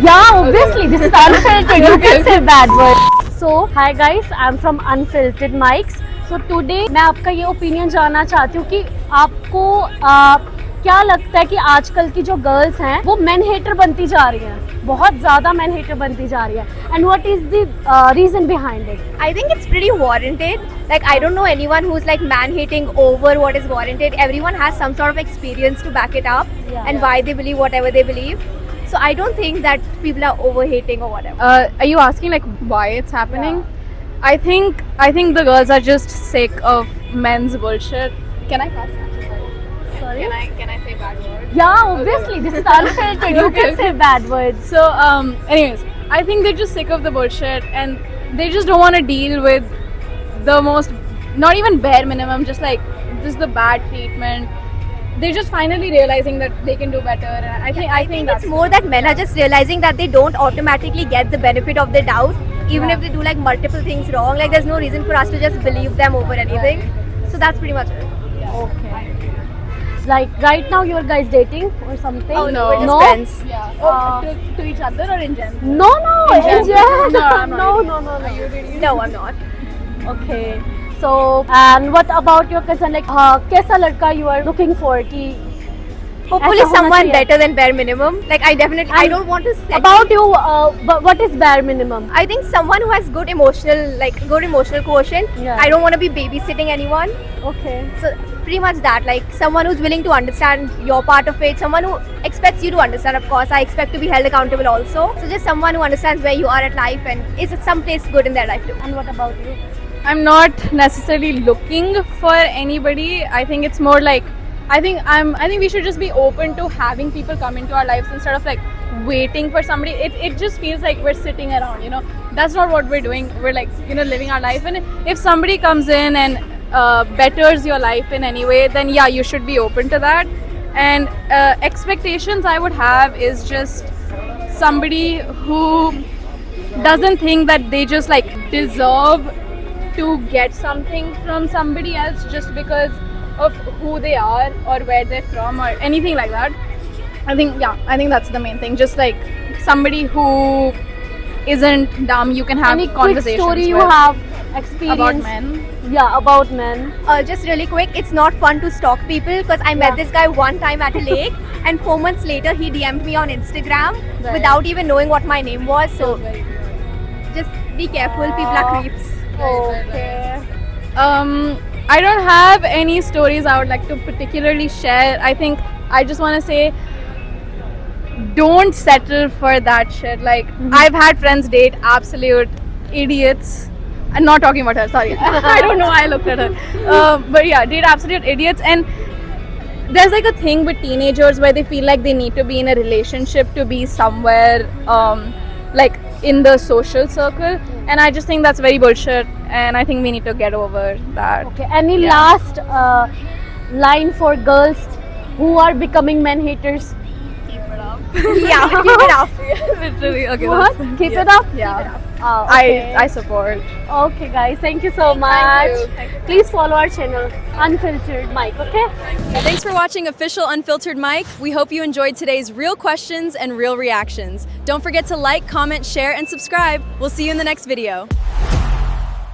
Yeah, obviously, this is unfiltered. You can say bad word. So, hi guys, I'm from Unfiltered Mics. So today मैं आपका ये opinion जानना चाहती हूँ कि आपको क्या लगता है कि आजकल की जो गर्ल्स हैं वो मैन हेटर बनती जा रही हैं, बहुत ज़्यादा मैन हेटर बनती जा रही है. And what is the reason behind it? I think it's pretty warranted. Like, I don't know anyone who's like man hating over what is warranted. Everyone has some sort of experience to back it up and why they believe whatever they believe. So I don't think that people are over hating or whatever. Are you asking like why it's happening? I think the girls are just sick of men's bullshit. Can I pass? Sorry? Can I say bad words? Yeah, obviously, this is unfiltered. You can say bad words. So anyways, I think they're just sick of the bullshit and they just don't want to deal with the most, not even bare minimum, just the bad treatment. They're just finally realizing that they can do better. And I think It's more that men are just realizing that they don't automatically get the benefit of the doubt, even if they do like multiple things wrong. Like, there's no reason for us to just believe them over anything. So that's pretty much it. Okay. Like right now, you guys dating or something? Oh no, we're just No? friends. Yeah. To each other or in general? No, in general. No, I'm not no, dating. no, no, no. No, I'm not. Okay. So, and what about your concern? Like, कैसा लड़का you are looking for? कि Hopefully ऐसा होना someone चाहिए. better than bare minimum. Like, I And don't want to set About you, what is bare minimum? I think someone who has good emotional quotient. Yeah. I don't want to be babysitting anyone. Okay. So pretty much that, like someone who's willing to understand your part of it, someone who expects you to understand. Of course, I expect to be held accountable also. So just someone who understands where you are at life and is someplace good in their life too. And what about you? I'm not necessarily looking for anybody. I think it's more like I think we should just be open to having people come into our lives instead of like waiting for somebody. It just feels like we're sitting around, you know. That's not what we're doing. We're like, you know, living our life. And if somebody comes in and betters your life in any way, then yeah, you should be open to that. And expectations I would have is just somebody who doesn't think that they just like deserve to get something from somebody else just because of who they are or where they're from or anything like that. I think that's the main thing. Just like somebody who isn't dumb, you can have Any quick conversations story you with have experience about men. Yeah, about men. Just really quick, it's not fun to stalk people because I met this guy one time at a lake and 4 months later he DM'd me on Instagram without even knowing what my name was. So just be careful, people are creeps. Okay. I don't have any stories I would like to particularly share. I think I just want to say don't settle for that shit. Like, I've had friends date absolute idiots. I'm not talking about her, sorry. I don't know why I looked at her. But yeah, date absolute idiots. And there's like a thing with teenagers where they feel like they need to be in a relationship to be somewhere like in the social circle. And I just think that's very bullshit. And I think we need to get over that. Okay. Any last line for girls who are becoming men haters? Yeah, keep it up. Literally, okay. What? Keep it up? Yeah. Okay. I support. Okay, guys. Thank you so much. Thank you. Please follow our channel, Unfiltered Mic. Okay. Thanks for watching Official Unfiltered Mic. We hope you enjoyed today's real questions and real reactions. Don't forget to like, comment, share, and subscribe. We'll see you in the next video.